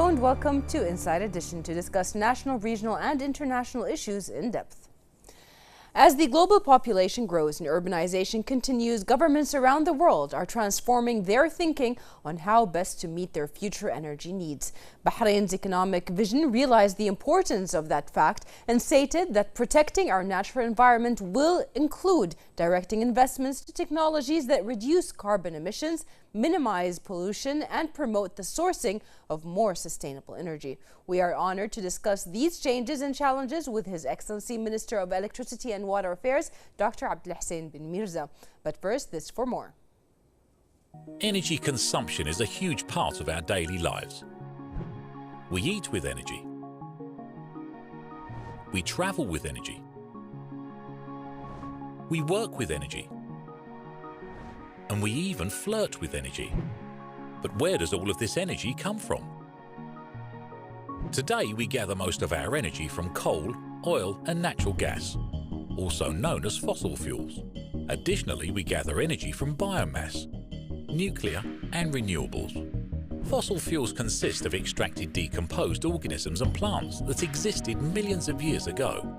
Hello and welcome to Inside Edition to discuss national, regional and international issues in depth. As the global population grows and urbanization continues, governments around the world are transforming their thinking on how best to meet their future energy needs. Bahrain's economic vision realized the importance of that fact and stated that protecting our natural environment will include directing investments to technologies that reduce carbon emissions, minimize pollution and promote the sourcing of more sustainable energy. We are honored to discuss these changes and challenges with His Excellency Minister of Electricity and Water Affairs, Dr. AbdulHussain bin Mirza. But first, this for more. Energy consumption is a huge part of our daily lives. We eat with energy. We travel with energy. We work with energy. And we even flirt with energy. But where does all of this energy come from? Today we gather most of our energy from coal, oil and natural gas, also known as fossil fuels. Additionally, we gather energy from biomass, nuclear and renewables. Fossil fuels consist of extracted decomposed organisms and plants that existed millions of years ago.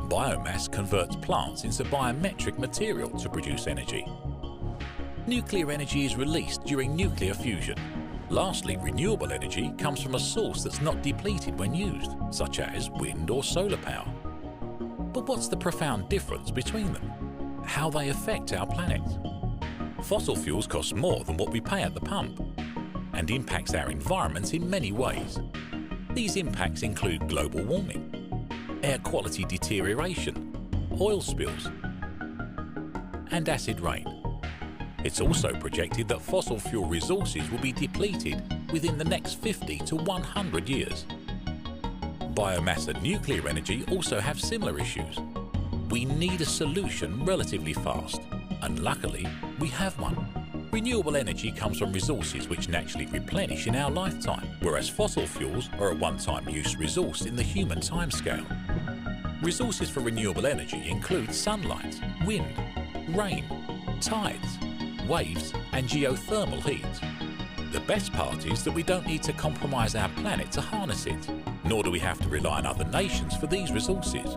Biomass converts plants into biometric material to produce energy. Nuclear energy is released during nuclear fusion. Lastly, renewable energy comes from a source that's not depleted when used, such as wind or solar power. But what's the profound difference between them? How they affect our planet? Fossil fuels cost more than what we pay at the pump and impacts our environment in many ways. These impacts include global warming, air quality deterioration, oil spills, and acid rain. It's also projected that fossil fuel resources will be depleted within the next 50 to 100 years. Biomass and nuclear energy also have similar issues. We need a solution relatively fast, and luckily, we have one. Renewable energy comes from resources which naturally replenish in our lifetime, whereas fossil fuels are a one-time use resource in the human timescale. Resources for renewable energy include sunlight, wind, rain, tides, waves and geothermal heat. The best part is that we don't need to compromise our planet to harness it, nor do we have to rely on other nations for these resources,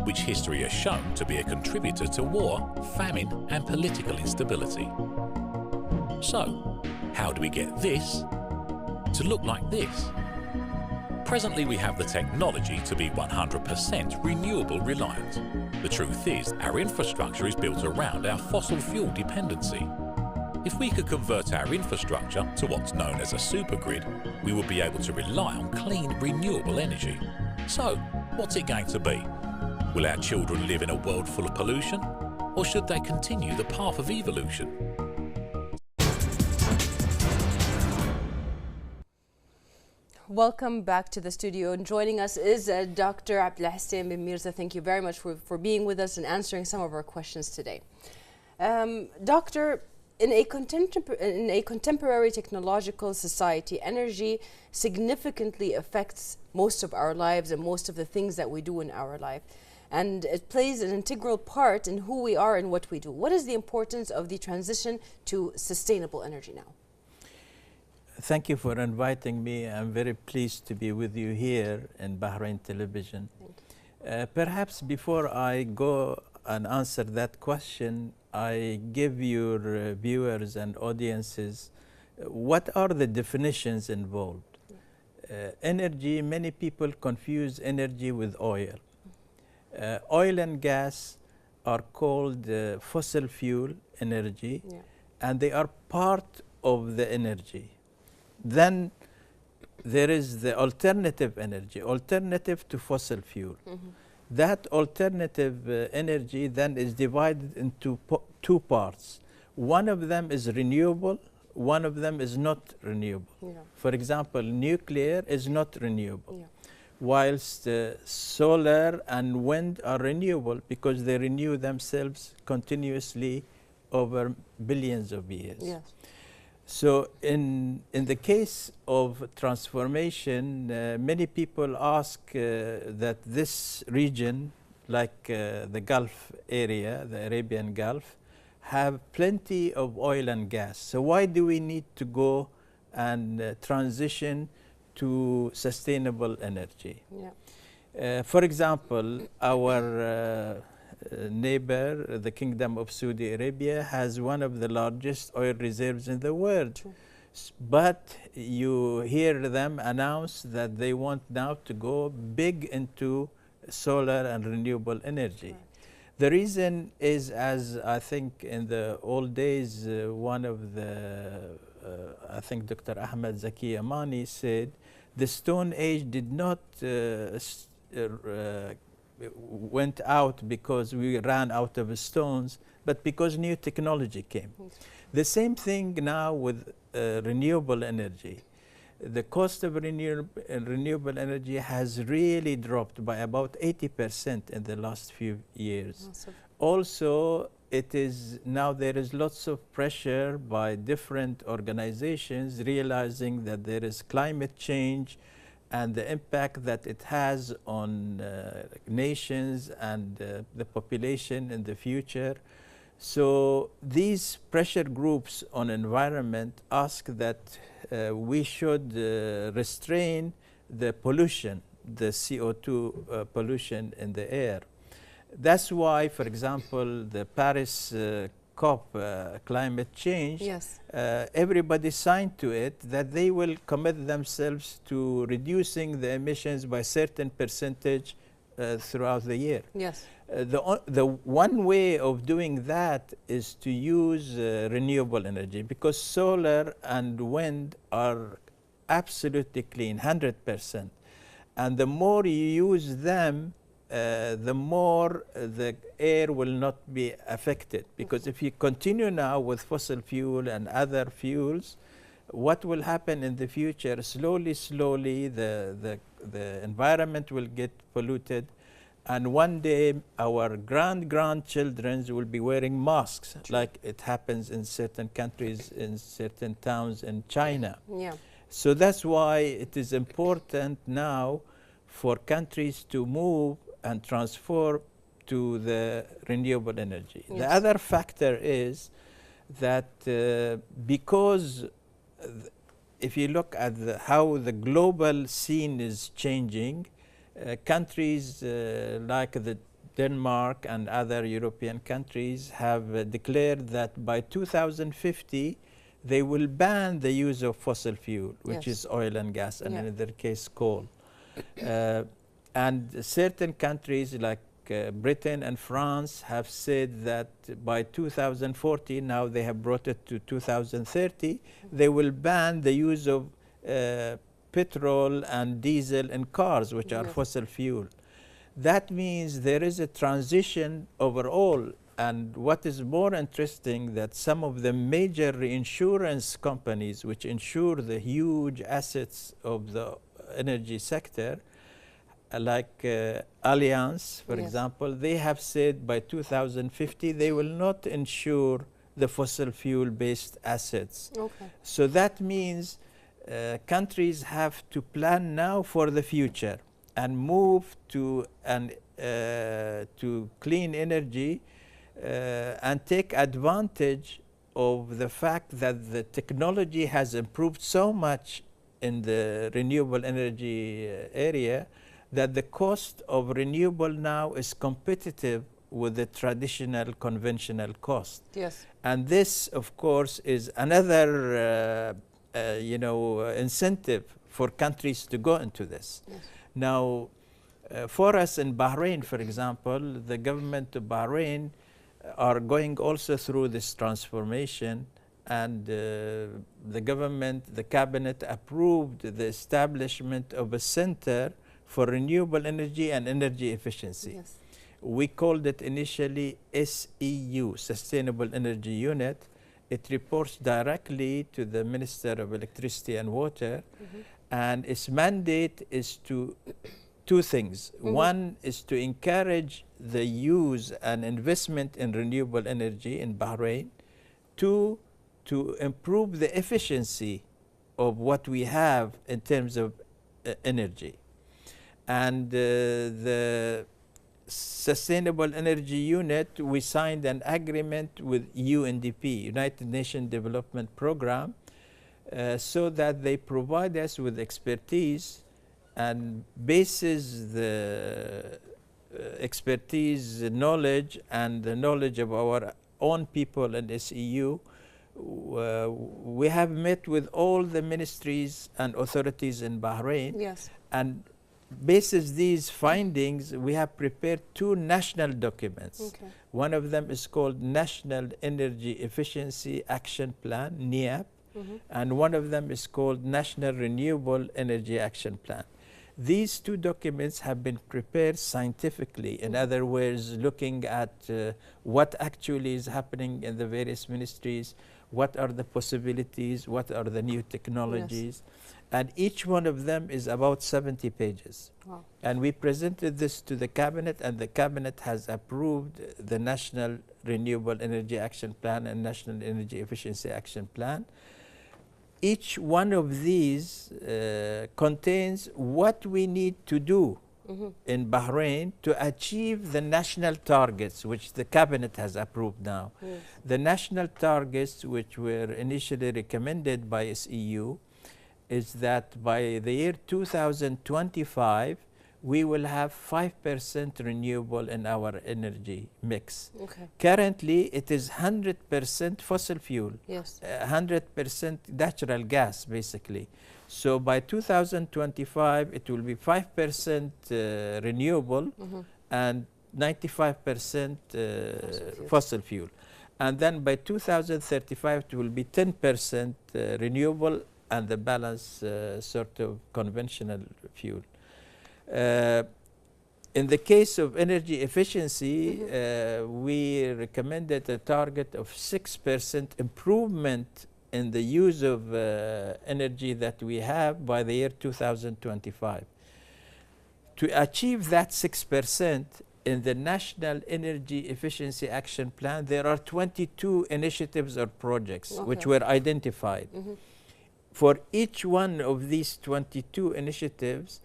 which history has shown to be a contributor to war, famine and political instability. So, how do we get this to look like this? Presently we have the technology to be 100% renewable reliant. The truth is, our infrastructure is built around our fossil fuel dependency. If we could convert our infrastructure to what's known as a supergrid, we would be able to rely on clean, renewable energy. So, what's it going to be? Will our children live in a world full of pollution? Or should they continue the path of evolution? Welcome back to the studio, and joining us is Dr. AbdulHussain bin Mirza. Thank you very much for being with us and answering some of our questions today. Doctor, in a contemporary technological society, energy significantly affects most of our lives and most of the things that we do in our life. And it plays an integral part in who we are and what we do. What is the importance of the transition to sustainable energy now? Thank you for inviting me. I'm very pleased to be with you here in Bahrain Television. Perhaps before I go and answer that question, I give your viewers and audiences what are the definitions involved. Energy, many people confuse energy with oil. Oil and gas are called fossil fuel energy, and they are part of the energy. Then there is the alternative energy, alternative to fossil fuel. That alternative energy then is divided into two parts. One of them is renewable, one of them is not renewable. For example, nuclear is not renewable, whilst solar and wind are renewable because they renew themselves continuously over billions of years. So in the case of transformation, many people ask that this region, like the Gulf area, the Arabian Gulf, have plenty of oil and gas. So why do we need to go and transition to sustainable energy. Yeah. For example, our neighbor, the Kingdom of Saudi Arabia, has one of the largest oil reserves in the world. True. But you hear them announce that they want now to go big into solar and renewable energy. Right. The reason is, as I think in the old days, one of the, I think Dr. Ahmed Zaki Amani said, the Stone Age did not went out because we ran out of stones, but because new technology came. The same thing now with renewable energy. The cost of renewable energy has really dropped by about 80% in the last few years. Awesome. Also, it is now there is lots of pressure by different organizations realizing that there is climate change and the impact that it has on nations and the population in the future. So these pressure groups on environment ask that we should restrain the pollution, the CO2 pollution in the air. That's why, for example, the Paris COP, climate change, Yes. Everybody signed to it that they will commit themselves to reducing the emissions by certain percentage throughout the year. Yes. The one way of doing that is to use renewable energy, because solar and wind are absolutely clean, 100%. And the more you use them, the more the air will not be affected. Because if you continue now with fossil fuel and other fuels, what will happen in the future? Slowly, the environment will get polluted. And one day, our grandchildren will be wearing masks, like it happens in certain countries, in certain towns in China. Yeah. So that's why it is important now for countries to move and transform to the renewable energy. Yes. The other factor is that because if you look at how the global scene is changing, countries like Denmark and other European countries have declared that by 2050 they will ban the use of fossil fuel, which Yes. is oil and gas, and Yeah. in their case coal. And certain countries like Britain and France have said that by 2040, now they have brought it to 2030, they will ban the use of petrol and diesel in cars, which are Yes. fossil fuel. That means there is a transition overall. And what is more interesting, that some of the major reinsurance companies which insure the huge assets of the energy sector, like Allianz, for Yes. example, they have said by 2050 they will not insure the fossil fuel-based assets. Okay. So that means countries have to plan now for the future and move to clean energy and take advantage of the fact that the technology has improved so much in the renewable energy area that the cost of renewable now is competitive with the traditional conventional cost. Yes. And this, of course, is another incentive for countries to go into this. Yes. Now, for us in Bahrain, for example, the government of Bahrain are going also through this transformation, and the government, the cabinet approved the establishment of a center for renewable energy and energy efficiency. Yes. We called it initially SEU, Sustainable Energy Unit. It reports directly to the Minister of Electricity and Water, and its mandate is to two things. One is to encourage the use and investment in renewable energy in Bahrain. Two, to improve the efficiency of what we have in terms of energy. And the Sustainable Energy Unit, we signed an agreement with UNDP, United Nations Development Program, so that they provide us with expertise and bases the expertise, knowledge, and the knowledge of our own people in SEU. We have met with all the ministries and authorities in Bahrain. Yes. And basis these findings, we have prepared 2 national documents. Okay. One of them is called National Energy Efficiency Action Plan, NEAP, and one of them is called National Renewable Energy Action Plan. These 2 documents have been prepared scientifically, in other words, looking at what actually is happening in the various ministries, what are the possibilities, what are the new technologies. Yes. And each one of them is about 70 pages. Wow. And we presented this to the cabinet, and the cabinet has approved the National Renewable Energy Action Plan and National Energy Efficiency Action Plan. Each one of these contains what we need to do in Bahrain to achieve the national targets, which the cabinet has approved now. Yes. The national targets, which were initially recommended by SEU, is that by the year 2025, we will have 5% renewable in our energy mix. Okay. Currently, it is 100% fossil fuel, Yes. 100% natural gas, basically. So by 2025, it will be 5% renewable and 95% fossil fuel. And then by 2035, it will be 10% renewable and the balance sort of conventional fuel. In the case of energy efficiency, we recommended a target of 6% improvement in the use of energy that we have by the year 2025. To achieve that 6%, in the National Energy Efficiency Action Plan, there are 22 initiatives or projects which were identified. For each one of these 22 initiatives,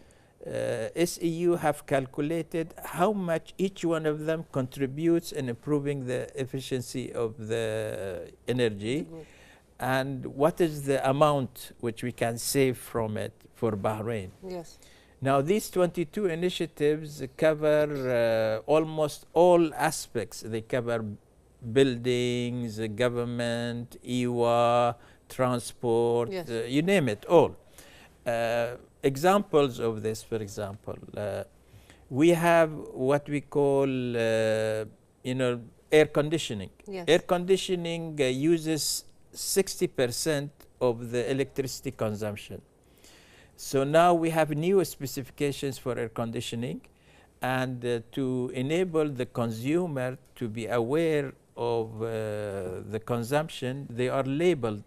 SEU have calculated how much each one of them contributes in improving the efficiency of the energy and what is the amount which we can save from it for Bahrain. Yes. Now, these 22 initiatives cover almost all aspects. They cover buildings, government, EWA, transport, yes. You name it, all. Examples of this, for example, we have what we call, air conditioning. Yes. Air conditioning uses 60% of the electricity consumption. So now we have new specifications for air conditioning, and to enable the consumer to be aware of the consumption, they are labeled.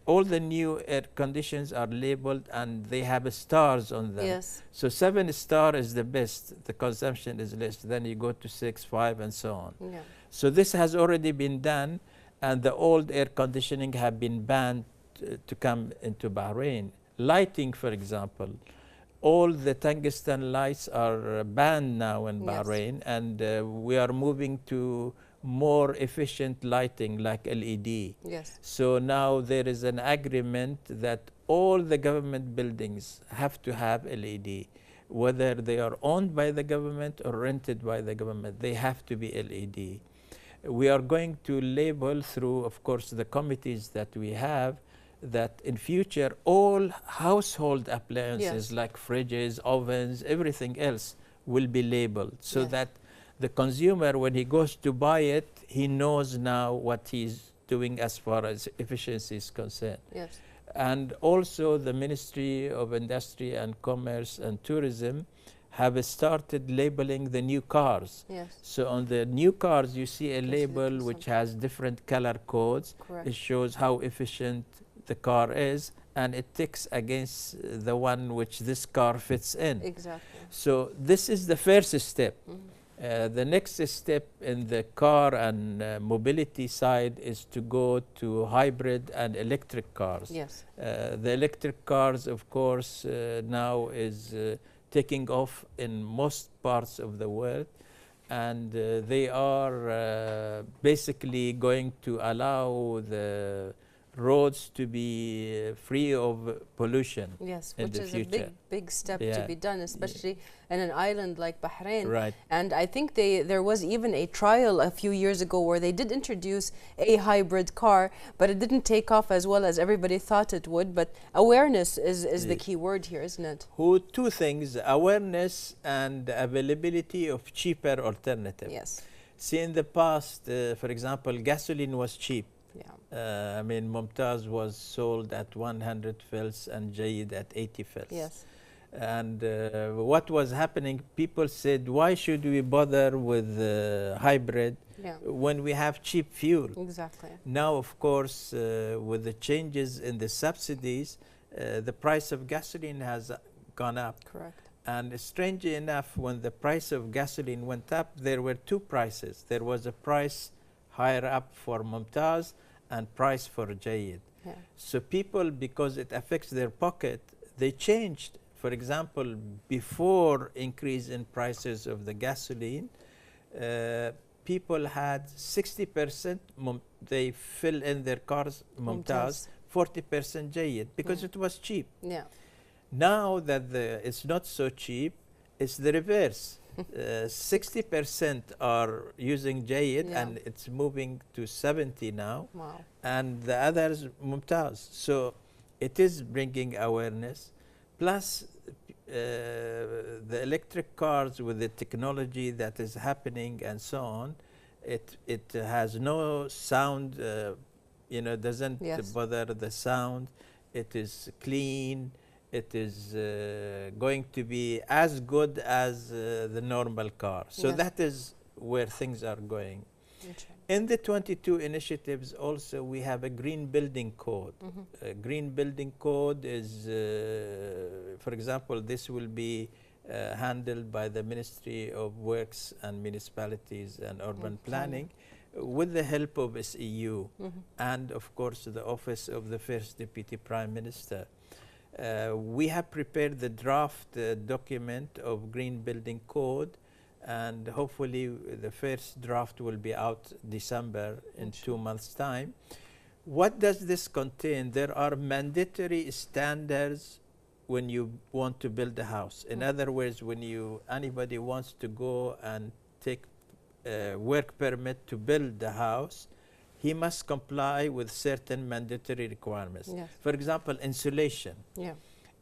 All the new air conditions are labeled and they have stars on them. Yes. So 7 star is the best, the consumption is less, then you go to 6, 5 and so on. Yeah. So this has already been done, and the old air conditioning have been banned to come into Bahrain. Lighting, for example, all the tungsten lights are banned now in Bahrain, and we are moving to more efficient lighting like LED. Yes. So now there is an agreement that all the government buildings have to have LED, whether they are owned by the government or rented by the government, they have to be LED. We are going to label through, of course, the committees that we have, that in future all household appliances like fridges, ovens, everything else will be labeled, so that the consumer, when he goes to buy it, he knows now what he's doing as far as efficiency is concerned. Yes. And also the Ministry of Industry and Commerce and Tourism have started labeling the new cars. Yes. So on the new cars, you see a label which has different color codes. Correct. It shows how efficient the car is, and it ticks against the one which this car fits in. Exactly. So this is the first step. The next step in the car and mobility side is to go to hybrid and electric cars. Yes. The electric cars, of course, now is taking off in most parts of the world, and they are basically going to allow the roads to be free of pollution. Yes, in which the is future. a big step to Yeah. be done, especially in an island like Bahrain. Right. And I think there was even a trial a few years ago where they did introduce a hybrid car, but it didn't take off as well as everybody thought it would. But awareness is the key word here, isn't it? Two things, awareness and availability of cheaper alternative. Yes. See, in the past, for example, gasoline was cheap. Yeah. I mean, Mumtaz was sold at 100 fils and Jayid at 80 fils. Yes. And what was happening, people said, why should we bother with hybrid when we have cheap fuel? Exactly. Now, of course, with the changes in the subsidies, the price of gasoline has gone up. Correct. And strangely enough, when the price of gasoline went up, there were two prices. There was a price higher up for Mumtaz and price for Jayid. Yeah. So people, because it affects their pocket, they changed. For example, before increase in prices of the gasoline, people had 60%, they fill in their cars Mumtaz, 40% Jayid, because it was cheap. Yeah. Now that it's not so cheap, it's the reverse. 60% are using Jayid, and it's moving to 70 now. Wow. And the others Mumtaz. So it is bringing awareness. Plus, the electric cars with the technology that is happening and so on, it has no sound, doesn't bother the sound. It is clean. It is going to be as good as the normal car. So that is where things are going. In the 22 initiatives also, we have a green building code. A green building code is, for example, this will be handled by the Ministry of Works and Municipalities and Urban Planning with the help of SEU and, of course, the Office of the First Deputy Prime Minister. We have prepared the draft document of Green Building Code, and hopefully the first draft will be out December in 2 months' time. What does this contain? There are mandatory standards when you want to build a house. In other words, when anybody wants to go and take a work permit to build the house, he must comply with certain mandatory requirements. Yes. For example, insulation. Yeah.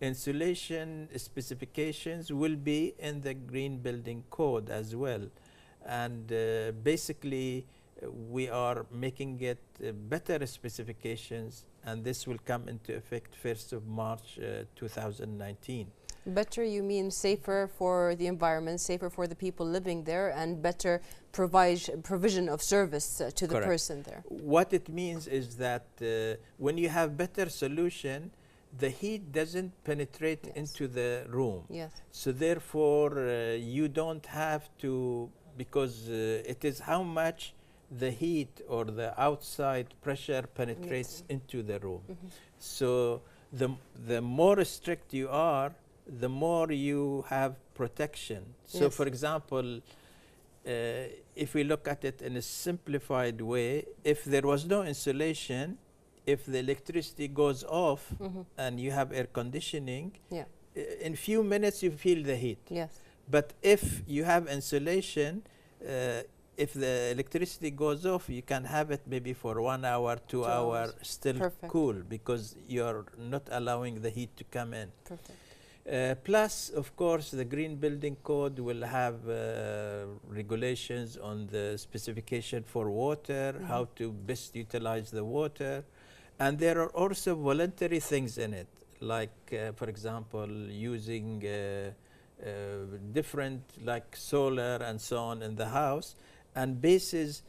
Insulation specifications will be in the Green Building Code as well. And basically, we are making it better specifications, and this will come into effect 1st of March 2019. Better, you mean safer for the environment, safer for the people living there, and better provision of service to the person there. What it means is that when you have better solution, the heat doesn't penetrate into the room. Yes. So therefore, you don't have to, because it is how much the heat or the outside pressure penetrates into the room. So the more strict you are, the more you have protection. So for example, if we look at it in a simplified way, if there was no insulation, if the electricity goes off and you have air conditioning, in few minutes you feel the heat. Yes. But if you have insulation, if the electricity goes off, you can have it maybe for 1 hour, 2 hours, still cool, because you're not allowing the heat to come in. Perfect. Plus, of course, the Green Building Code will have regulations on the specification for water, how to best utilize the water. And there are also voluntary things in it, like, for example, using different, like solar and so on in the house. And basis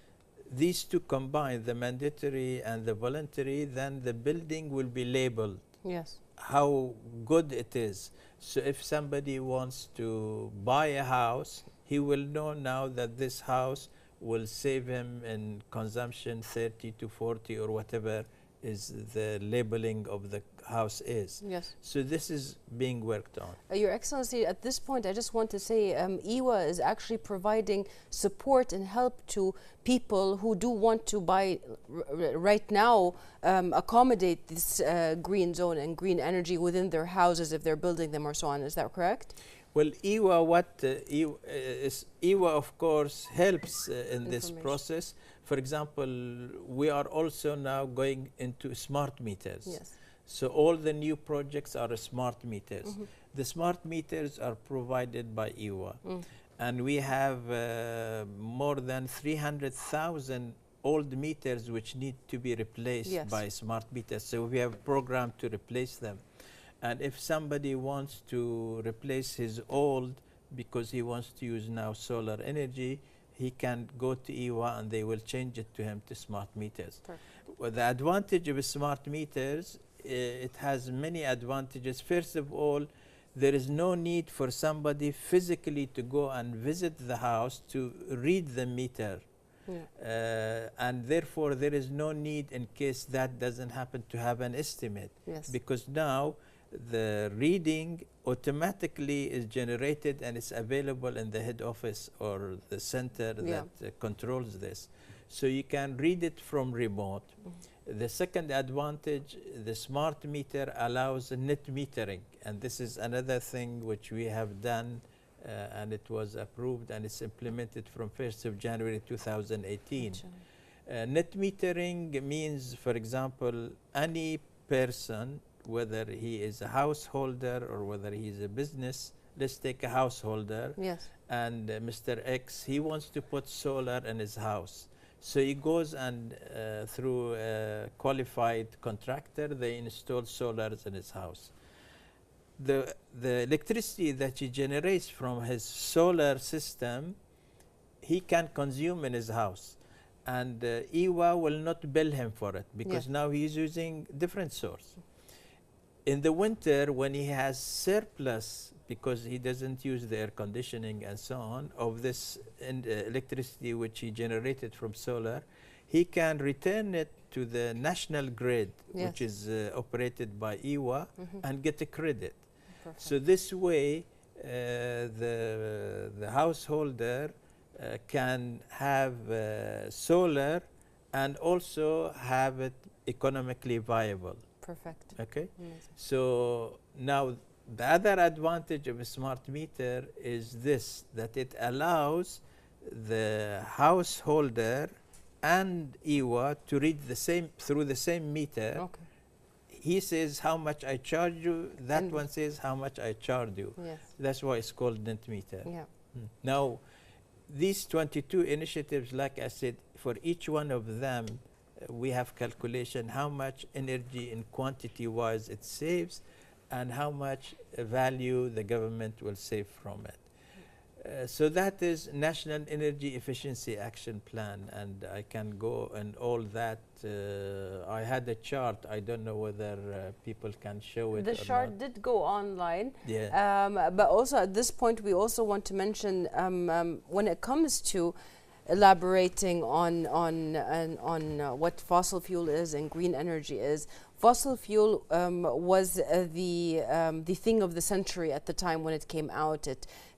these two combined, the mandatory and the voluntary, then the building will be labeled. Yes. How good it is. So if somebody wants to buy a house, he will know now that this house will save him in consumption 30 to 40 or whatever is the labeling of the house is. Yes. So this is being worked on. Your Excellency, at this point, I just want to say EWA is actually providing support and help to people who do want to buy right now, accommodate this green zone and green energy within their houses if they're building them or so on. Is that correct? Well, EWA, of course, helps in this process. For example, we are also now going into smart meters. Yes. So all the new projects are smart meters. The smart meters are provided by EWA. And we have more than 300,000 old meters which need to be replaced by smart meters. So we have a program to replace them. And if somebody wants to replace his old because he wants to use now solar energy, he can go to EWA and they will change it to him to smart meters. Well, the advantage of smart meters, it has many advantages. First of all, there is no need for somebody physically to go and visit the house to read the meter. And therefore, there is no need in case that doesn't happen to have an estimate. Because now, the reading automatically is generated and is available in the head office or the center that controls this. So you can read it from remote. The second advantage, the smart meter allows net metering. And this is another thing which we have done and it was approved and it's implemented from 1st of January 2018. Net metering means, for example, any person, whether he is a householder or whether he is a business, let's take a householder. And Mr. X, he wants to put solar in his house. So he goes and through a qualified contractor, they install solars in his house. The electricity that he generates from his solar system, he can consume in his house. And EWA will not bill him for it because now he's using different source. In the winter, when he has surplus, because he doesn't use the air conditioning and so on, of this electricity which he generated from solar, he can return it to the national grid, which is operated by EWA, and get a credit. So this way, the householder can have solar and also have it economically viable. Okay. So now the other advantage of a smart meter is this, that it allows the householder and EWA to read the same through the same meter. He says how much I charge you, that one says how much I charge you. That's why it's called net meter. Now these 22 initiatives, like I said, for each one of them we have calculation how much energy in quantity wise it saves and how much value the government will save from it. So that is National Energy Efficiency Action Plan, and I can go and all that. I had a chart. I don't know whether people can show it. The chart did go online. But also at this point, we also want to mention when it comes to elaborating on what fossil fuel is and green energy is. Fossil fuel was the thing of the century at the time when it came out.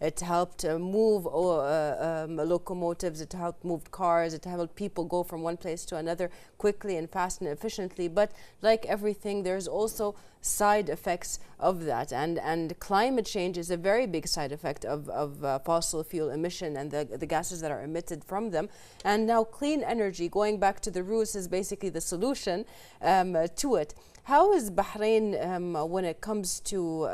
It helped move locomotives, it helped move cars, it helped people go from one place to another quickly and fast and efficiently. But like everything, there's also side effects of that. And climate change is a very big side effect of fossil fuel emission and the gases that are emitted from them. And now clean energy, going back to the roots, is basically the solution to it. How is Bahrain when it comes to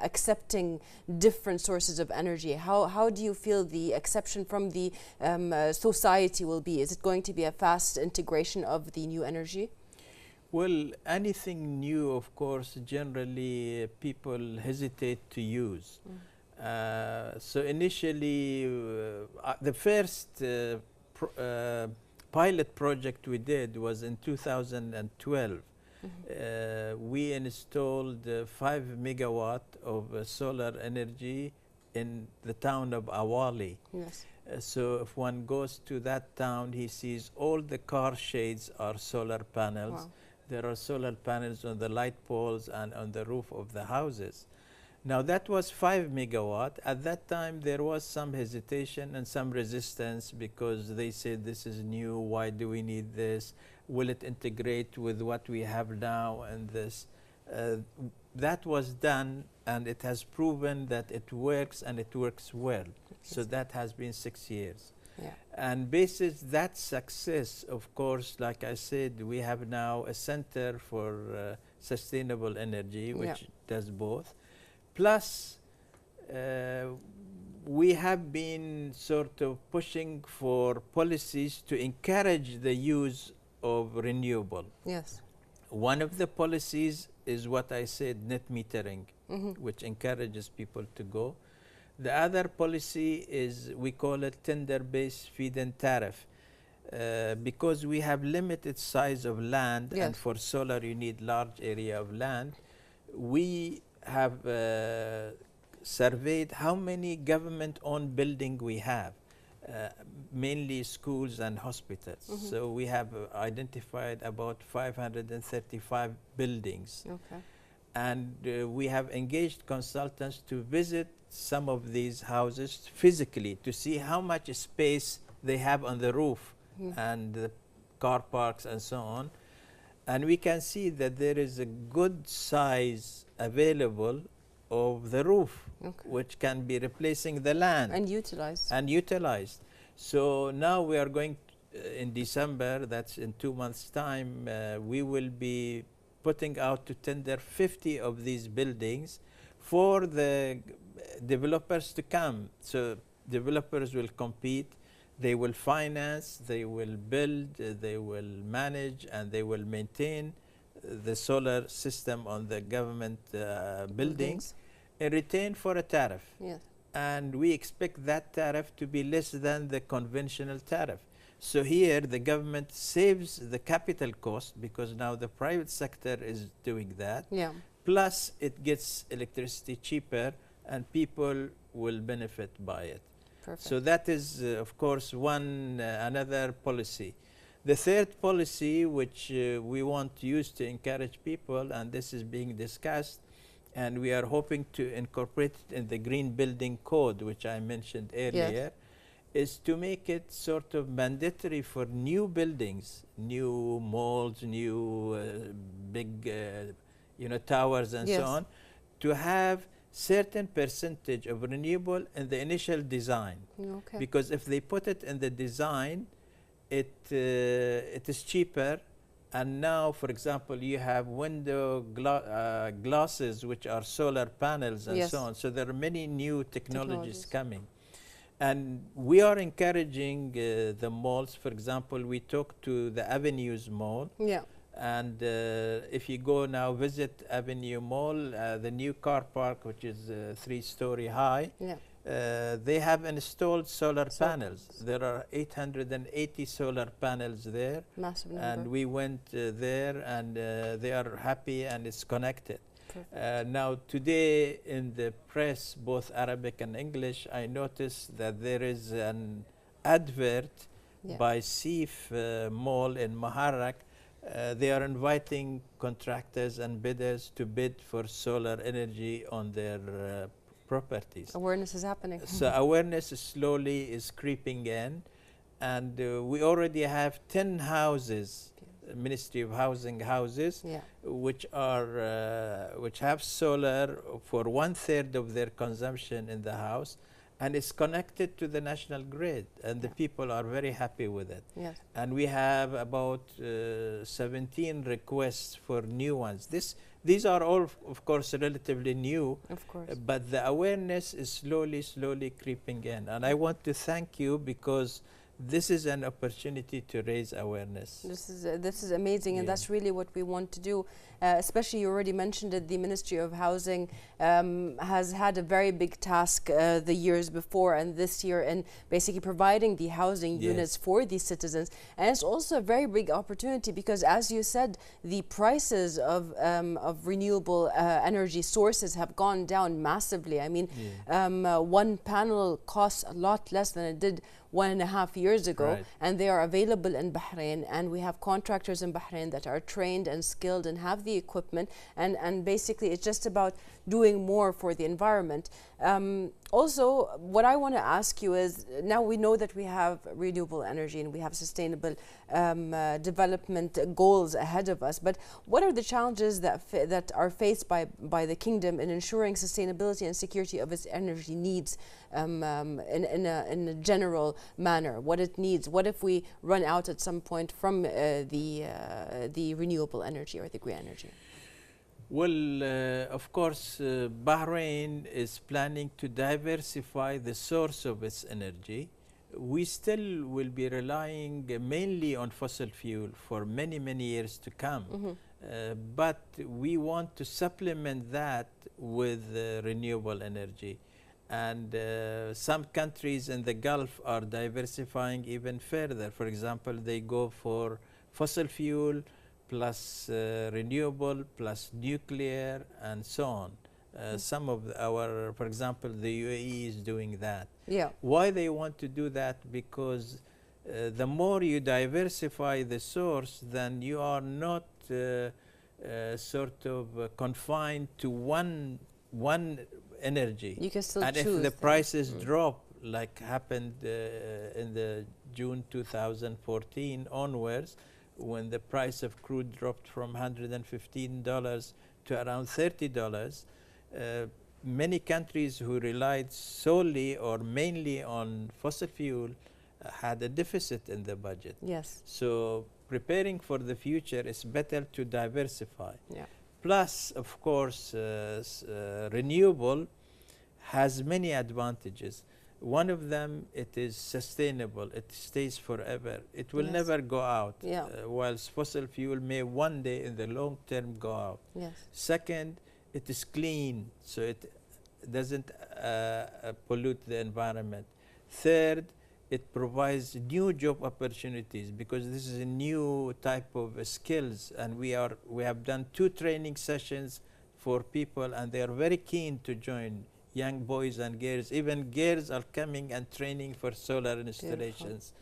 accepting different sources of energy? How do you feel the acceptance from the society will be? Is it going to be a fast integration of the new energy? Well, anything new, of course, generally people hesitate to use. So initially, the first pilot project we did was in 2012. We installed 5 megawatt of solar energy in the town of Awali. So if one goes to that town, he sees all the car shades are solar panels. there are solar panels on the light poles and on the roof of the houses. Now that was 5 megawatt. At that time there was some hesitation and some resistance because they said this is new, why do we need this? Will it integrate with what we have now and this? That was done and it has proven that it works and it works well. So that has been 6 years. Yeah. And basis that success, of course, like I said, we have now a center for sustainable energy, which does both. Plus, we have been sort of pushing for policies to encourage the use of renewable. Yes. One of the policies is what I said, net metering, which encourages people to go. The other policy is, we call it tender-based feed-in tariff. Because we have limited size of land, and for solar you need large area of land, we have surveyed how many government-owned buildings we have, mainly schools and hospitals. So we have identified about 535 buildings. Okay. And we have engaged consultants to visit some of these houses physically to see how much space they have on the roof and the car parks and so on. And we can see that there is a good size available of the roof, which can be replacing the land. And utilized. And utilized. So now we are going in December, that's in 2 months' time, we will be putting out to tender 50 of these buildings for the developers to come. So developers will compete, they will finance, they will build, they will manage, and they will maintain the solar system on the government buildings in return for a tariff. Yes. And we expect that tariff to be less than the conventional tariff. So here the government saves the capital cost because now the private sector is doing that. Yeah. Plus it gets electricity cheaper and people will benefit by it. Perfect. So that is of course another policy. The third policy which we want to use to encourage people, and this is being discussed, and we are hoping to incorporate it in the Green Building Code, which I mentioned earlier, is to make it sort of mandatory for new buildings, new malls, new big towers and so on, to have certain percentage of renewable in the initial design. Okay. Because if they put it in the design, it is cheaper. And now, for example, you have window glasses which are solar panels and so on. So there are many new technologies coming. And we are encouraging the malls. For example, we talked to the Avenues Mall. Yeah. And if you go now visit Avenue Mall, the new car park, which is 3-story high, they have installed solar panels. There are 880 solar panels there. Massive number. And we went there, and they are happy, and it's connected. Now today in the press, both Arabic and English, I noticed that there is an advert by Seif Mall in Muharraq. They are inviting contractors and bidders to bid for solar energy on their properties. Awareness is happening. So awareness slowly is creeping in, and we already have 10 houses, Ministry of Housing houses, which have solar for 1/3 of their consumption in the house, and it's connected to the national grid, and the people are very happy with it. And we have about 17 requests for new ones. These are all, of course, relatively new, but the awareness is slowly creeping in. And I want to thank you because this is an opportunity to raise awareness. This is amazing, and that's really what we want to do. Especially, you already mentioned it, the Ministry of Housing has had a very big task the years before and this year in basically providing the housing units for these citizens. And it's also a very big opportunity because, as you said, the prices of renewable energy sources have gone down massively. I mean, one panel costs a lot less than it did 1.5 years ago, Right. and they are available in Bahrain, and we have contractors in Bahrain that are trained and skilled and have the equipment, and basically it's just about doing more for the environment. Also, what I want to ask you is, now we know that we have renewable energy and we have sustainable development goals ahead of us, but what are the challenges that are faced by the kingdom in ensuring sustainability and security of its energy needs in a general manner? What it needs? What if we run out at some point from the renewable energy or the green energy? Well, of course, Bahrain is planning to diversify the source of its energy. We still will be relying mainly on fossil fuel for many, many years to come. But we want to supplement that with renewable energy. And some countries in the Gulf are diversifying even further. For example, they go for fossil fuel plus renewable plus nuclear and so on. Some of our, for example, the UAE is doing that. Yeah. Why they want to do that? Because the more you diversify the source, then you are not sort of confined to one energy. You can still and choose. if the prices drop, like happened in the June 2014 onwards, when the price of crude dropped from $115 to around $30, many countries who relied solely or mainly on fossil fuel had a deficit in the budget. Yes. So preparing for the future is better to diversify. Yeah. Plus, of course, renewable has many advantages. One of them, it is sustainable. It stays forever. It will Yes. never go out. Yeah. Whilst fossil fuel may one day in the long term go out. Yes. Second, it is clean, so it doesn't pollute the environment. Third, it provides new job opportunities because this is a new type of skills, and we have done 2 training sessions for people, and they are very keen to join. Young boys and girls, even girls are coming and training for solar installations.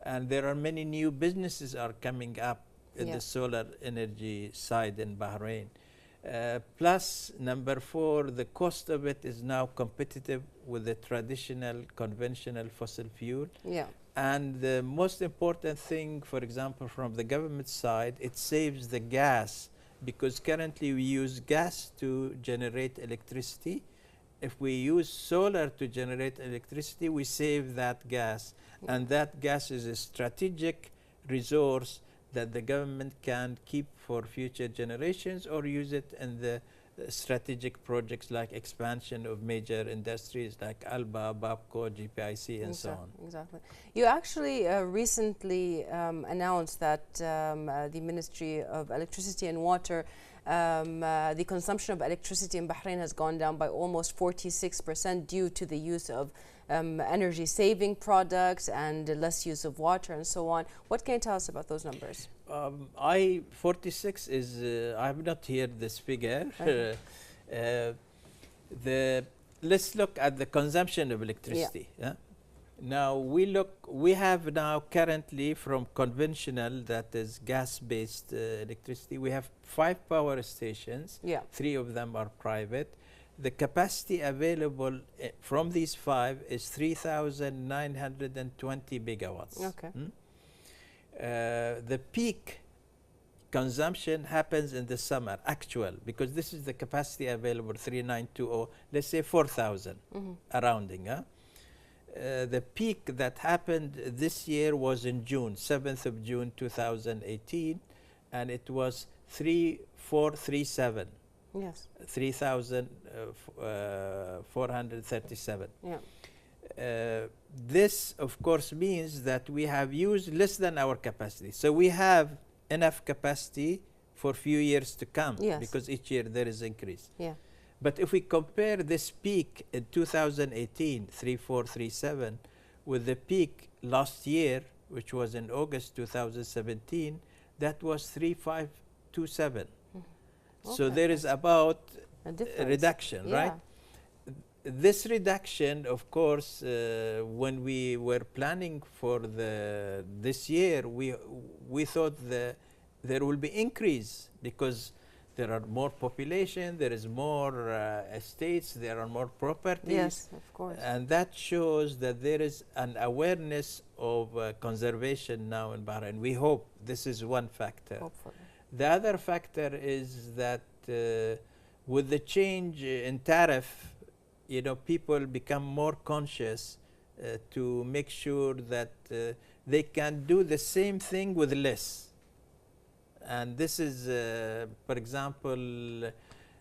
And there are many new businesses are coming up in the solar energy side in Bahrain. Plus, number 4, the cost of it is now competitive with the traditional conventional fossil fuel. Yeah. And the most important thing, for example, from the government side, it saves the gas, because currently we use gas to generate electricity. If we use solar to generate electricity, we save that gas. And that gas is a strategic resource that the government can keep for future generations or use it in the strategic projects like expansion of major industries like Alba, Babco, GPIC, and so on. Exactly. You actually recently announced that the Ministry of Electricity and Water, the consumption of electricity in Bahrain has gone down by almost 46% due to the use of energy saving products and less use of water and so on. What can you tell us about those numbers? 46 is, I have not heard this figure. Let's look at the consumption of electricity. Yeah. Now we have now currently from conventional, that is gas-based electricity, we have 5 power stations. 3 of them are private. The capacity available from these 5 is 3,920 megawatts. Okay. The peak consumption happens in the summer, actual, because this is the capacity available, 3,920, let's say 4,000, rounding. The peak that happened this year was in June, 7th of June 2018, and it was 3,437. Yes. 3,437. Yeah. This, of course, means that we have used less than our capacity. So we have enough capacity for a few years to come, because each year there is increase. Yeah. But if we compare this peak in 2018, 3,437, with the peak last year, which was in August 2017, that was 3,527. So there is about a reduction, right? this reduction, of course, when we were planning for this year, we thought that there will be increase because there are more population, there is more estates, there are more properties. Yes, of course. And that shows that there is an awareness of conservation now in Bahrain. We hope this is one factor. Hopefully. The other factor is that with the change in tariff, you know, people become more conscious to make sure that they can do the same thing with less. And this is, for example,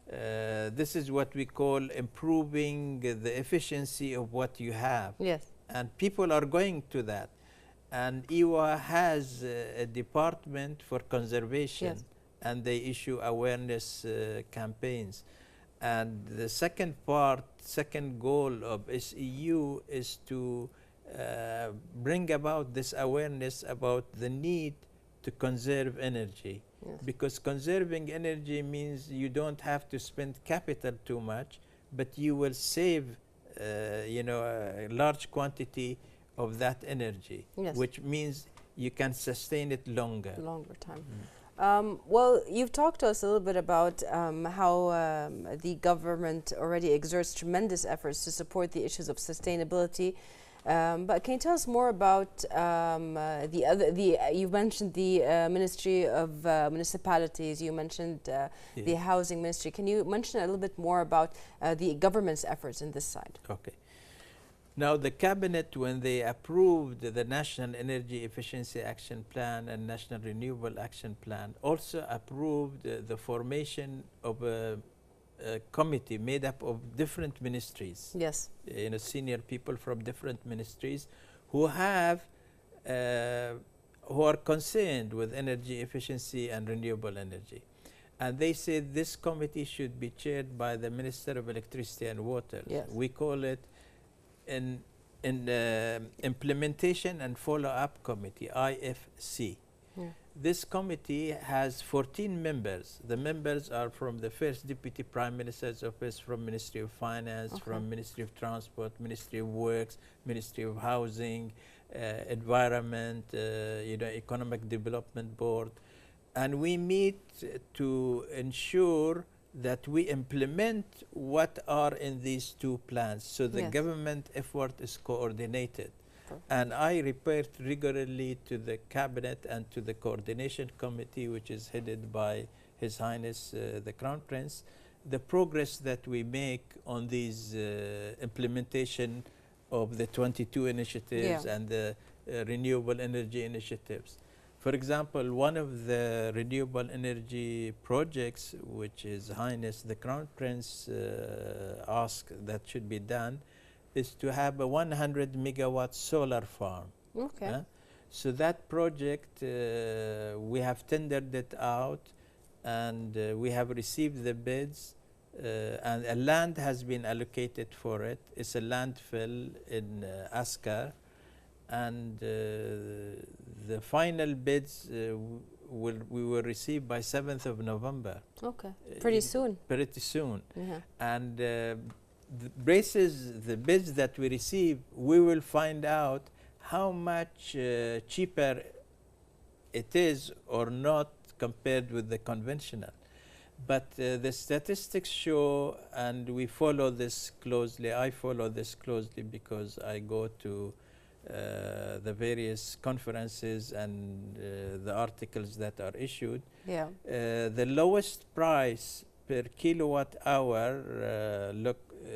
this is what we call improving the efficiency of what you have. Yes. And people are going to that. And EWA has a department for conservation, yes, and they issue awareness campaigns. And the second goal of SEU is to bring about this awareness about the need to conserve energy. yes, Because conserving energy means you don't have to spend capital too much, but you will save you know, a large quantity of that energy, yes, which means you can sustain it longer time. Well, you've talked to us a little bit about how the government already exerts tremendous efforts to support the issues of sustainability. But can you tell us more about you mentioned the Ministry of Municipalities, you mentioned the Housing Ministry. Can you mention a little bit more about the government's efforts in this side? Okay. Now, the cabinet, when they approved the National Energy Efficiency Action Plan and National Renewable Action Plan, also approved the formation of a committee made up of different ministries. Yes. You know, senior people from different ministries who are concerned with energy efficiency and renewable energy. And they said this committee should be chaired by the Minister of Electricity and Water. Yes. We call it an Implementation and Follow-up Committee, IFC. Yeah. This committee has 14 members. The members are from the First Deputy Prime Minister's Office, from Ministry of Finance, okay, from Ministry of Transport, Ministry of Works, Ministry of Housing, Environment, you know, Economic Development Board. And we meet to ensure that we implement what are in these two plans. So the yes, government effort is coordinated. perfect, And I report regularly to the cabinet and to the coordination committee, which is headed by His Highness the Crown Prince, the progress that we make on these implementation of the 22 initiatives, yeah, and the renewable energy initiatives. For example, one of the renewable energy projects, which His Highness the Crown Prince asked that should be done, is to have a 100 megawatt solar farm. okay, So that project, we have tendered it out, and we have received the bids, and a land has been allocated for it. It's a landfill in Askar, and the final bids we will receive by 7th of November. okay, pretty soon. Pretty soon. Yeah. And the bids that we receive, we will find out how much cheaper it is or not compared with the conventional. But the statistics show, and we follow this closely, I follow this closely because I go to the various conferences and the articles that are issued. Yeah. The lowest price per kilowatt hour,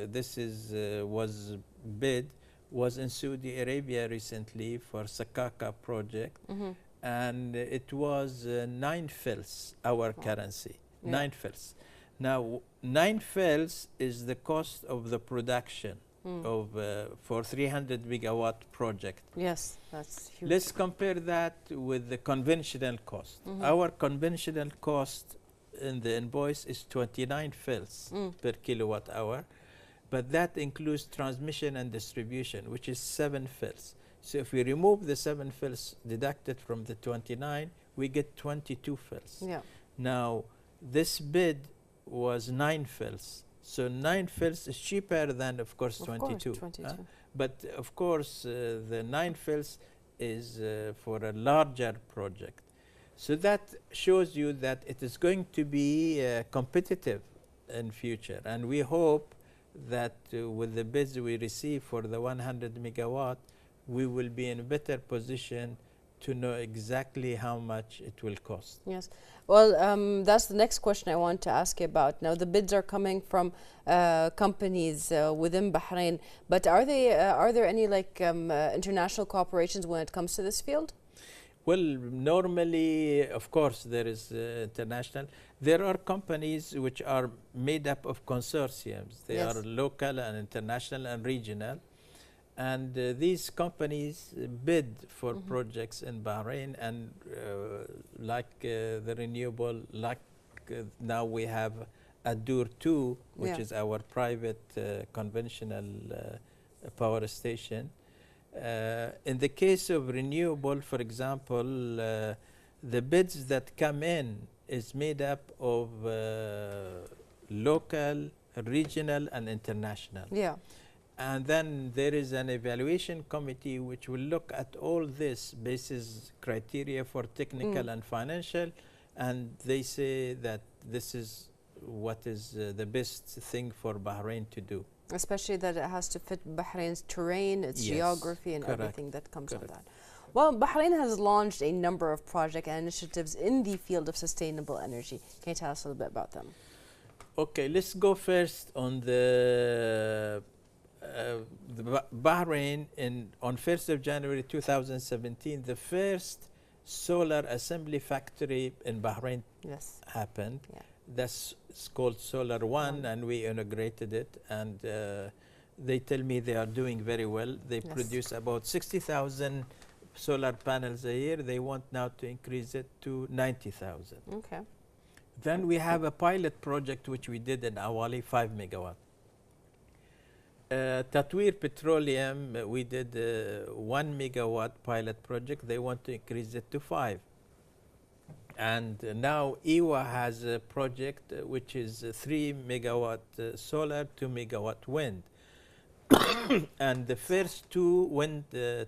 this is was bid, was in Saudi Arabia recently for Sakaka project, Mm-hmm. and it was 9 fils, our currency, yeah, 9 fils. Now, 9 fils is the cost of the production of for 300 megawatt project. Yes, that's huge. Let's compare that with the conventional cost. Our conventional cost in the invoice is 29 fils per kilowatt hour, but that includes transmission and distribution, which is 7 fils. So if we remove the 7 fils deducted from the 29, we get 22 fils. Yeah. Now, this bid was 9 fils, So 9 fills is cheaper than, of course, 22. 22. But of course, the 9 fills is for a larger project. So that shows you that it is going to be competitive in future. And we hope that with the bids we receive for the 100 megawatt, we will be in a better position to know exactly how much it will cost. Yes. Well, that's the next question I want to ask you about. Now, the bids are coming from companies within Bahrain, but are there any international cooperations when it comes to this field? Well, normally, of course, there is international. There are companies which are made up of consortiums. They are local and international and regional. And these companies bid for projects in Bahrain, and the Renewable, now we have Adur 2, which is our private conventional power station. In the case of Renewable, for example, the bids that come in is made up of local, regional, and international. Yeah. And then there is an evaluation committee which will look at all this basis criteria for technical and financial, and they say that this is what is the best thing for Bahrain to do. Especially that it has to fit Bahrain's terrain, its geography, and everything that comes on that. Well, Bahrain has launched a number of projects and initiatives in the field of sustainable energy. Can you tell us a little bit about them? Okay, let's go first on the Bahrain. On 1st of January 2017, the first solar assembly factory in Bahrain happened. Yeah. That's called Solar One, and we inaugurated it, and they tell me they are doing very well. They produce about 60,000 solar panels a year. They want now to increase it to 90,000. Okay. Then we have a pilot project which we did in Awali, 5 megawatt. Tatweer Petroleum, we did 1 megawatt pilot project. They want to increase it to 5. And now EWA has a project which is 3 megawatt solar, 2 megawatt wind. And the first 2 wind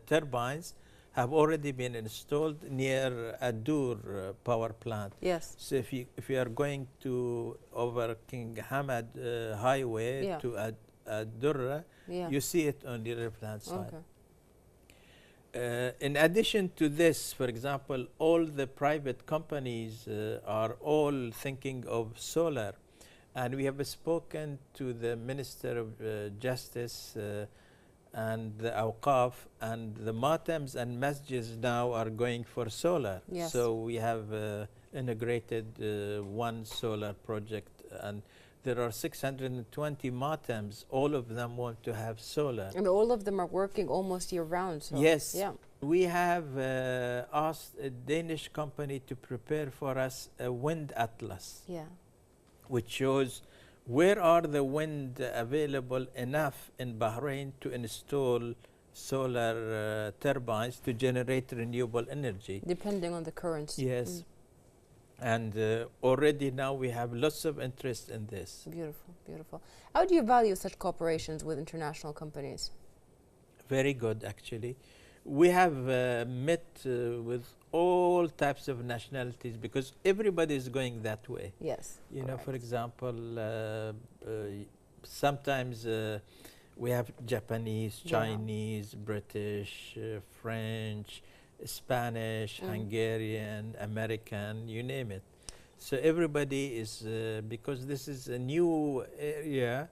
turbines have already been installed near Adur power plant. Yes. So if you are going to over King Hamad highway to Adur, you see it on the left-hand side. Okay. In addition to this, for example, all the private companies are all thinking of solar. And we have spoken to the Minister of Justice and the Awqaf, and the Matams and Masjids now are going for solar. Yes. So we have integrated one solar project, and there are 620 Matams. All of them want to have solar. And all of them are working almost year round. So yes. Yeah. We have asked a Danish company to prepare for us a wind atlas. Yeah. Which shows where are the wind available enough in Bahrain to install solar turbines to generate renewable energy. Depending on the currents. Yes. And already now we have lots of interest in this. Beautiful, beautiful. How do you value such cooperations with international companies? Very good, actually. We have met with all types of nationalities because everybody is going that way. Yes. You know, for example, sometimes we have Japanese, Chinese, British, French, Spanish, Hungarian, American, you name it. So everybody is, because this is a new area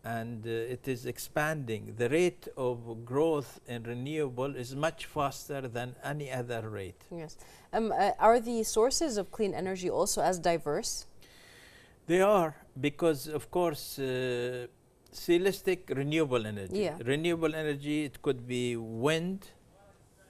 and it is expanding. The rate of growth in renewable is much faster than any other rate. Yes. Are the sources of clean energy also as diverse? They are, because of course, see, let's take renewable energy. Yeah. Renewable energy, it could be wind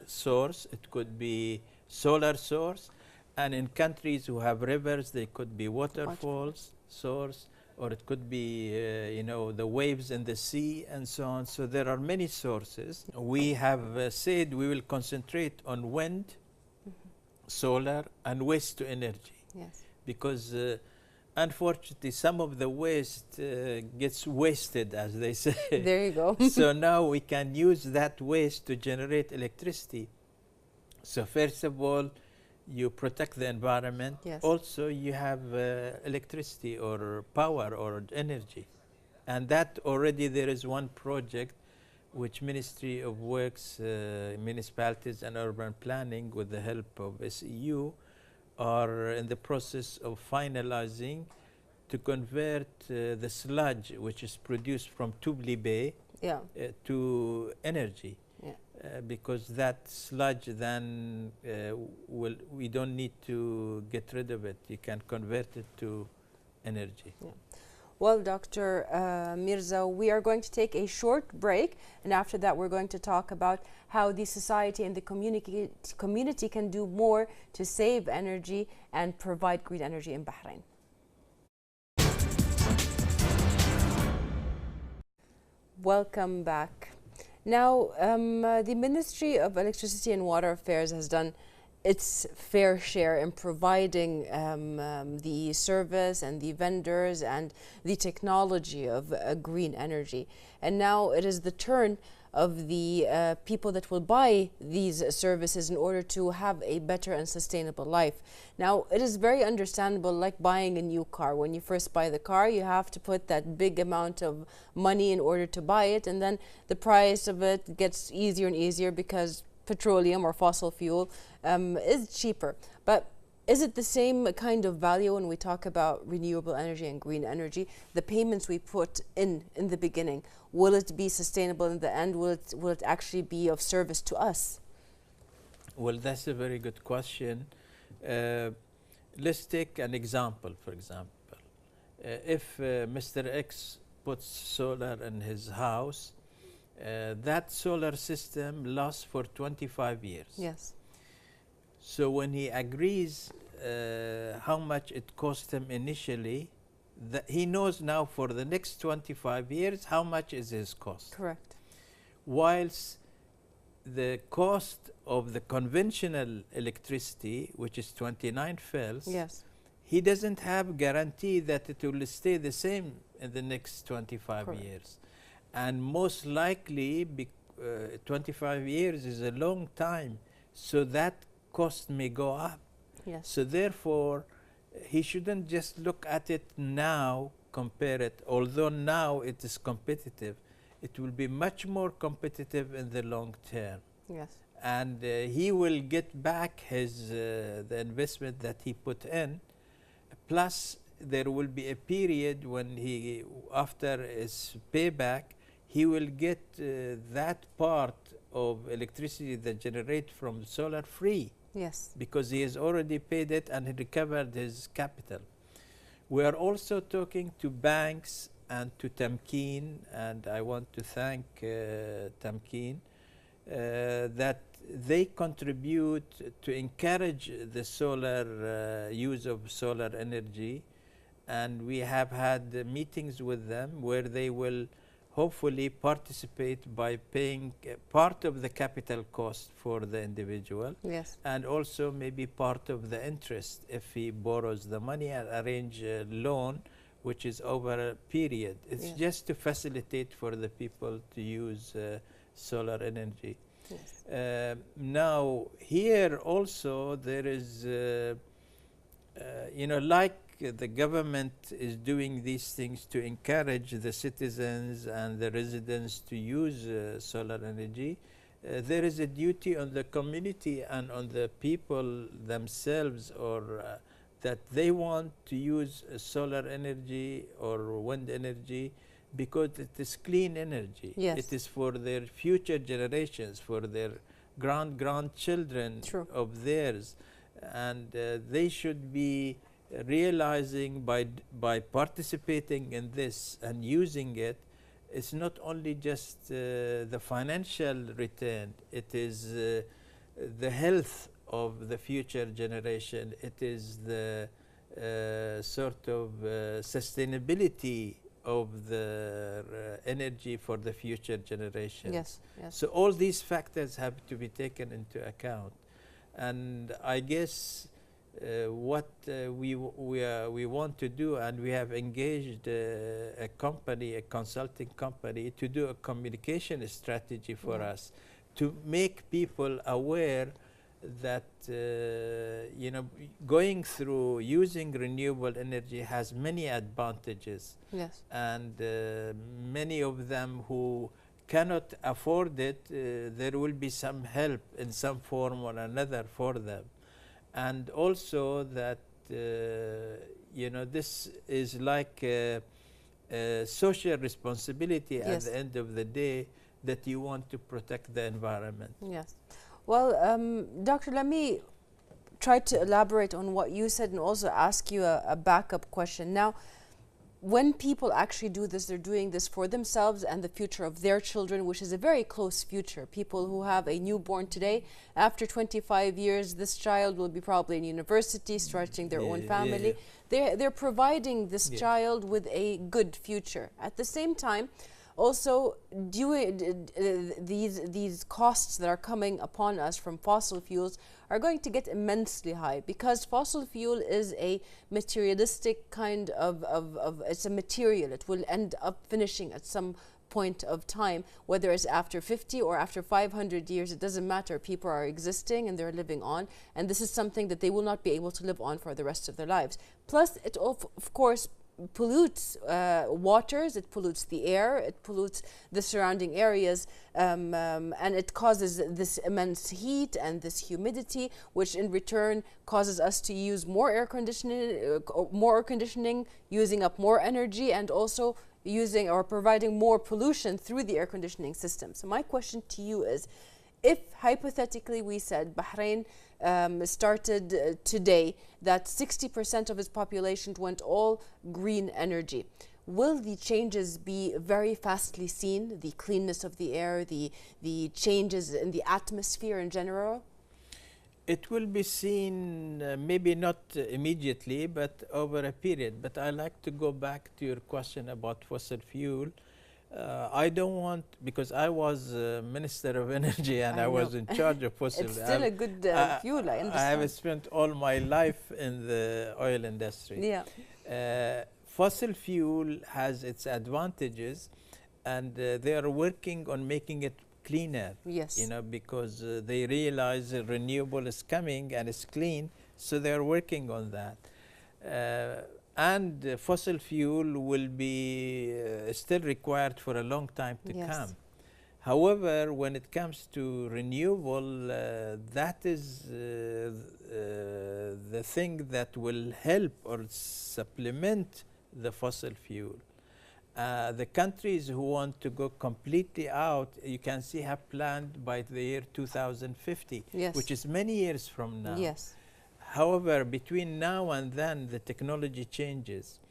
source, it could be solar source, and in countries who have rivers, they could be waterfalls source, or it could be you know, the waves in the sea and so on. So there are many sources. We have said we will concentrate on wind, solar, and waste to energy. Yes. Because unfortunately, some of the waste gets wasted, as they say. There you go. So now we can use that waste to generate electricity. So first of all, you protect the environment. Yes. Also, you have electricity or power or energy. And that already there is one project which Ministry of Works, Municipalities and Urban Planning, with the help of SEU, are in the process of finalizing to convert the sludge which is produced from Tubli Bay to energy. Because that sludge then we don't need to get rid of it. You can convert it to energy. Yeah. Well, Dr. Mirza, we are going to take a short break, and after that we're going to talk about how the society and the community can do more to save energy and provide green energy in Bahrain. Welcome back. Now, the Ministry of Electricity and Water Affairs has done its fair share in providing the service and the vendors and the technology of green energy. And now it is the turn of the people that will buy these services in order to have a better and sustainable life. Now, it is very understandable, like buying a new car. When you first buy the car, you have to put that big amount of money in order to buy it, and then the price of it gets easier and easier because petroleum or fossil fuel is cheaper. But is it the same kind of value when we talk about renewable energy and green energy? The payments we put in the beginning, will it be sustainable in the end? Will it actually be of service to us? Well, that's a very good question. Let's take an example, for example. If Mr. X puts solar in his house, that solar system lasts for 25 years. Yes. So when he agrees how much it cost him initially, he knows now for the next 25 years how much is his cost. Correct. Whilst the cost of the conventional electricity, which is 29 fils, yes, he doesn't have guarantee that it will stay the same in the next 25 Correct. years. And most likely, 25 years is a long time, so that cost may go up. yes, So therefore, he shouldn't just look at it now, compare it. Although now it is competitive, it will be much more competitive in the long term. yes, And he will get back his the investment that he put in. Plus, there will be a period when he, after his payback, he will get that part of electricity that generate from solar free. yes, Because he has already paid it and he recovered his capital. We are also talking to banks and to Tamkeen, and I want to thank Tamkeen that they contribute to encourage the solar use of solar energy, and we have had meetings with them where they will hopefully participate by paying part of the capital cost for the individual, yes, and also maybe part of the interest if he borrows the money and arrange a loan which is over a period. It's yes, just to facilitate for the people to use solar energy. yes, Now here also there is like the government is doing these things to encourage the citizens and the residents to use solar energy. There is a duty on the community and on the people themselves, or that they want to use solar energy or wind energy because it is clean energy. Yes. It is for their future generations, for their grandchildren True. of theirs, and they should be realizing by participating in this and using it, it's not only just the financial return, it is the health of the future generation, it is the sort of sustainability of the energy for the future generations. yes, yes. So all these factors have to be taken into account. And I guess what we want to do, and we have engaged a company, a consulting company, to do a communication strategy for us to make people aware that going through using renewable energy has many advantages. Yes. And many of them who cannot afford it, there will be some help in some form or another for them. And also that this is like a social responsibility at the end of the day, that you want to protect the environment. Yes. Well, Doctor, let me try to elaborate on what you said and also ask you a backup question. Now, when people actually do this, they're doing this for themselves and the future of their children, which is a very close future. People who have a newborn today, after 25 years, this child will be probably in university, starting their own family. They're providing this child with a good future. At the same time, also, these costs that are coming upon us from fossil fuels are going to get immensely high, because fossil fuel is a materialistic kind of it's a material. It will end up finishing at some point of time, whether it's after 50 or after 500 years, it doesn't matter. People are existing and they're living on, and this is something that they will not be able to live on for the rest of their lives. Plus, it of course pollutes waters, it pollutes the air, it pollutes the surrounding areas, and it causes this immense heat and this humidity, which in return causes us to use more air conditioning, using up more energy, and also using or providing more pollution through the air conditioning system. So my question to you is, if hypothetically we said Bahrain started today that 60% of its population went all green energy, will the changes be very fastly seen? The cleanness of the air, the changes in the atmosphere in general? It will be seen, maybe not immediately, but over a period. But I like to go back to your question about fossil fuel. I don't want, because I was Minister of Energy and I was in charge of fossil. It's still a good fuel, I understand. I have spent all my life in the oil industry. Yeah. Fossil fuel has its advantages, and they are working on making it cleaner. Yes. Because they realize renewable is coming and it's clean, so they are working on that. And fossil fuel will be still required for a long time to come. However, when it comes to renewable, that is the thing that will help or supplement the fossil fuel. The countries who want to go completely out, you can see, have planned by the year 2050, which is many years from now. Yes. However, between now and then, the technology changes,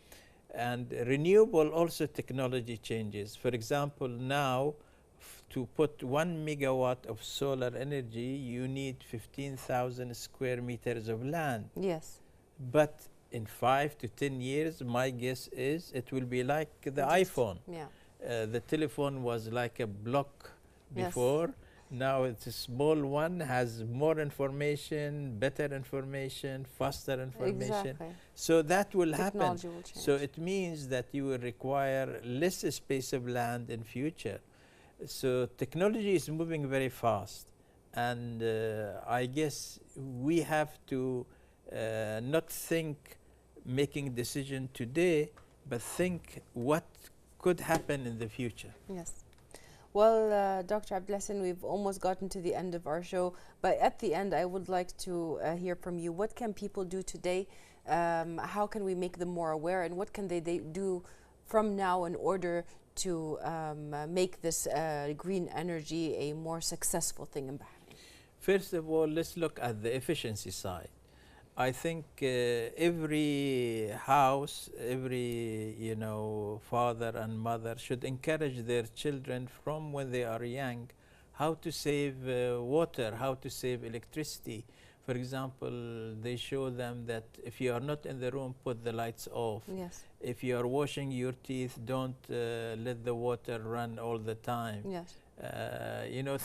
and renewable also technology changes. For example, now to put 1 megawatt of solar energy, you need 15,000 square meters of land. Yes. But in 5 to 10 years, my guess is it will be like the iPhone. Yeah. The telephone was like a block before. Now it's a small one, has more information, better information, faster information. Exactly. So that will Technology happen. will change. So it means that you will require less space of land in future. So technology is moving very fast. And I guess we have to not think making decision today, but think what could happen in the future. Yes. Well, Dr. AbdulHussain, we've almost gotten to the end of our show, but at the end I would like to hear from you. What can people do today? How can we make them more aware, and what can they do from now in order to make this green energy a more successful thing in Bahrain? First of all, let's look at the efficiency side. I think every house, every father and mother should encourage their children from when they are young how to save water, how to save electricity. For example, they show them that if you are not in the room, put the lights off. Yes. If you are washing your teeth, don't let the water run all the time. Yes.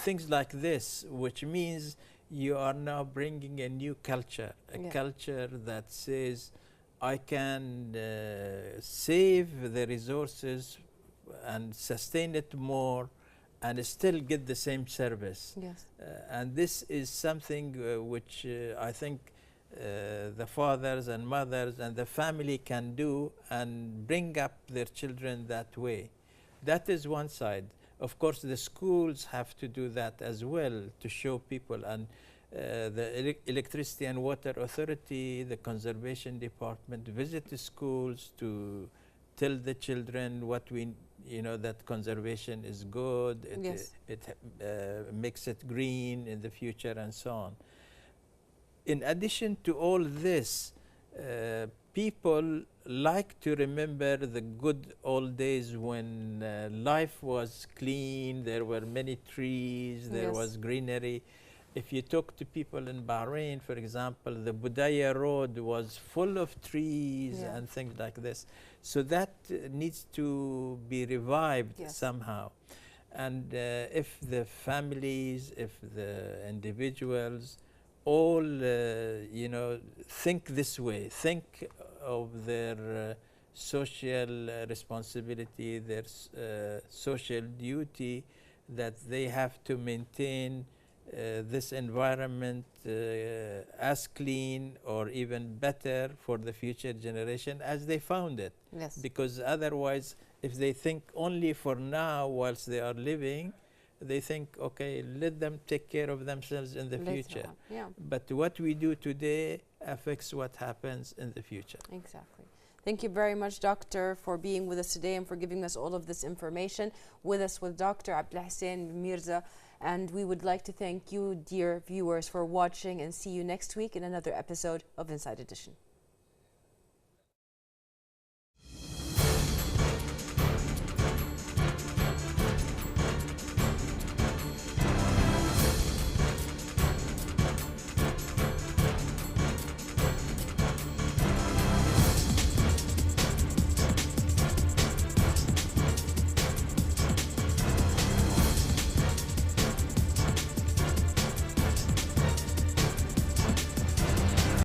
Things like this, which means you are now bringing a new culture, a culture that says, I can save the resources and sustain it more and still get the same service. Yes. And this is something which I think the fathers and mothers and the family can do and bring up their children that way. That is one side. Of course, the schools have to do that as well to show people, and the Electricity and Water Authority, the Conservation Department visit the schools to tell the children what we, that conservation is good, it makes it green in the future and so on. In addition to all this, people like to remember the good old days when life was clean, there were many trees, there was greenery. If you talk to people in Bahrain, for example, the Budaya Road was full of trees and things like this. So that needs to be revived somehow. And if the families, if the individuals all, think this way, think of their social responsibility, their social duty, that they have to maintain this environment as clean or even better for the future generation as they found it. Yes. Because otherwise, if they think only for now whilst they are living, they think, okay, let them take care of themselves in the future. But what we do today affects what happens in the future. Exactly. Thank you very much, Doctor, for being with us today and for giving us all of this information. With us with Dr. AbdulHussain bin Mirza. And we would like to thank you, dear viewers, for watching, and see you next week in another episode of Inside Edition.